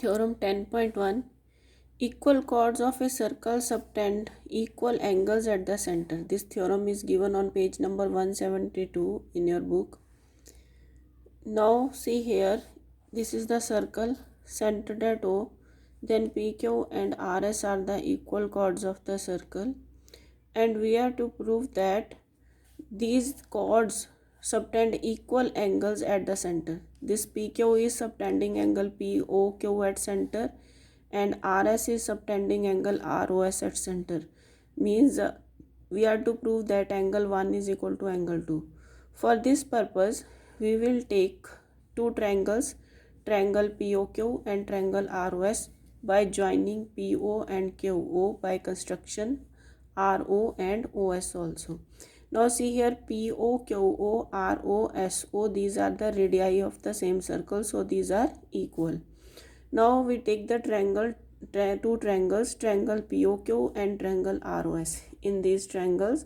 Theorem 10.1. Equal chords of a circle subtend equal angles at the center. This theorem is given on page number 172 in your book. Now see here, this is the circle centered at O. Then PQ and RS are the equal chords of the circle. And we are to prove that these chords subtend equal angles at the center. This PQ is subtending angle POQ at center and RS is subtending angle ROS at center. Means we are to prove that angle 1 is equal to angle 2. For this purpose, we will take two triangles, triangle POQ and triangle ROS, by joining PO and QO by construction RO and OS also. Now see here, PO, QO, RO, SO, these are the radii of the same circle, so these are equal. Now we take the two triangles, triangle POQ and triangle ROS. In these triangles,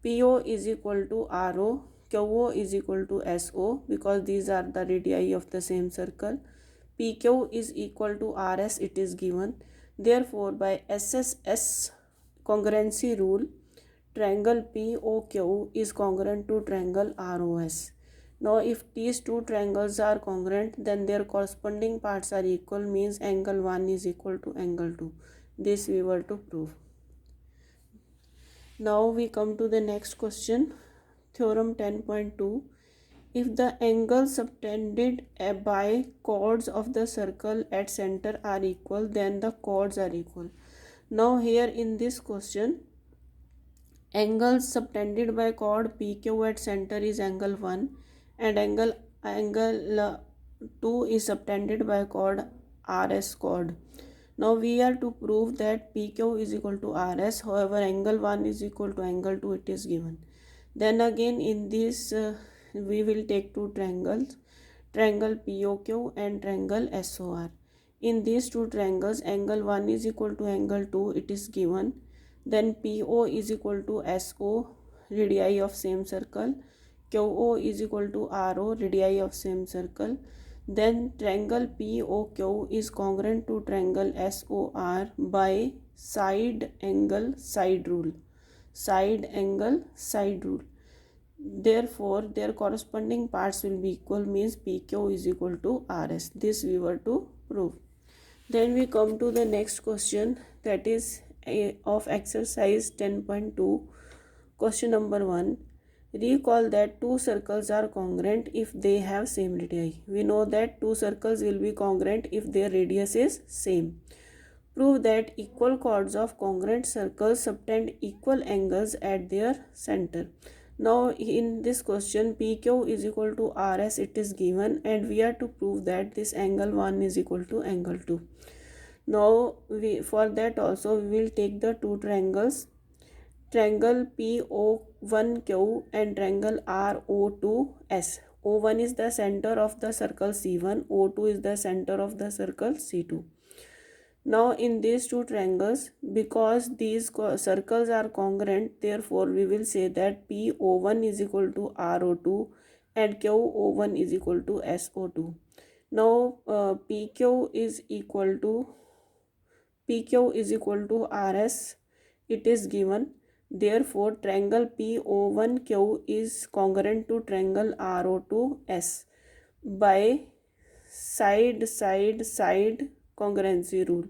PO is equal to RO, QO is equal to SO, because these are the radii of the same circle. PQ is equal to RS, it is given. Therefore, by SSS congruency rule, triangle POQ is congruent to triangle ROS. Now if these two triangles are congruent, then their corresponding parts are equal, means angle 1 is equal to angle 2. This we were to prove. Now we come to the next question. Theorem 10.2. If the angles subtended by chords of the circle at center are equal, then the chords are equal. Now here in this question, angles subtended by chord PQ at center is angle 1 and angle 2 is subtended by chord RS chord. Now we are to prove that PQ is equal to RS, however angle 1 is equal to angle 2, it is given. Then again in this we will take two triangles, triangle POQ and triangle SOR. In these two triangles, angle 1 is equal to angle 2, it is given. Then PO is equal to SO, radii of same circle. QO is equal to RO, radii of same circle. Then triangle POQ is congruent to triangle SOR by side angle side rule. Side angle side rule. Therefore, their corresponding parts will be equal, means PQ is equal to RS. This we were to prove. Then we come to the next question, that is of exercise 10.2. Question number 1. Recall that two circles are congruent if they have same radii. We know that two circles will be congruent if their radius is same. Prove that equal chords of congruent circles subtend equal angles at their center. Now in this question, PQ is equal to RS, it is given, and we are to prove that this angle 1 is equal to angle 2. Now for that also we will take the two triangles, triangle PO1Q and triangle RO2S. O1 is the center of the circle C1, O2 is the center of the circle C2. Now in these two triangles, because these circles are congruent, therefore we will say that PO1 is equal to RO2 and QO1 is equal to SO2. Now PQ is equal to RS, it is given. Therefore triangle PO1Q is congruent to triangle RO2S by side congruency rule.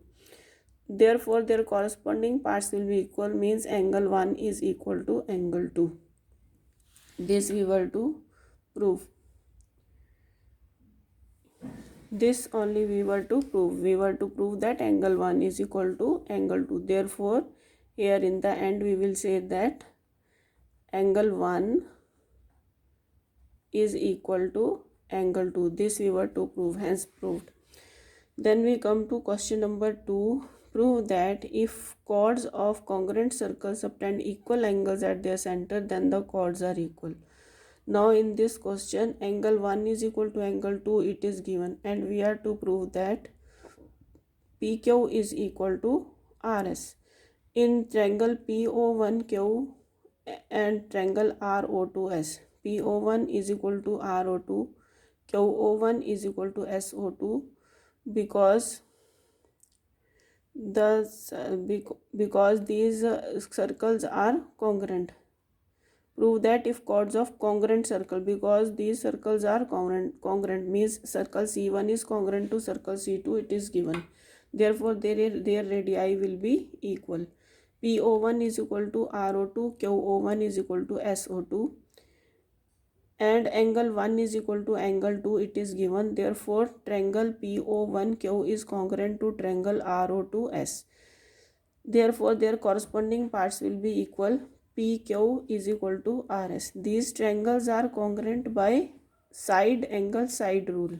Therefore their corresponding parts will be equal, means angle 1 is equal to angle 2. This we were to prove. This only we were to prove. We were to prove that angle 1 is equal to angle 2. Therefore here in the end we will say that angle 1 is equal to angle 2. This we were to prove, hence proved. Then we come to question number 2. Prove that if chords of congruent circles subtend equal angles at their center, then the chords are equal. Now in this question, angle 1 is equal to angle 2, it is given, and we are to prove that PQ is equal to RS. In triangle PO1Q and triangle RO2S, PO1 is equal to RO2, QO1 is equal to SO2, because Because these circles are congruent. Prove that if chords of congruent circle, because these circles are congruent means circle C1 is congruent to circle C2, it is given. Therefore, their radii will be equal. PO1 is equal to RO2, QO1 is equal to SO2, and angle 1 is equal to angle 2, it is given. Therefore, triangle PO1Q is congruent to triangle RO2S. Therefore, their corresponding parts will be equal. PQ is equal to RS. These triangles are congruent by side angle side rule.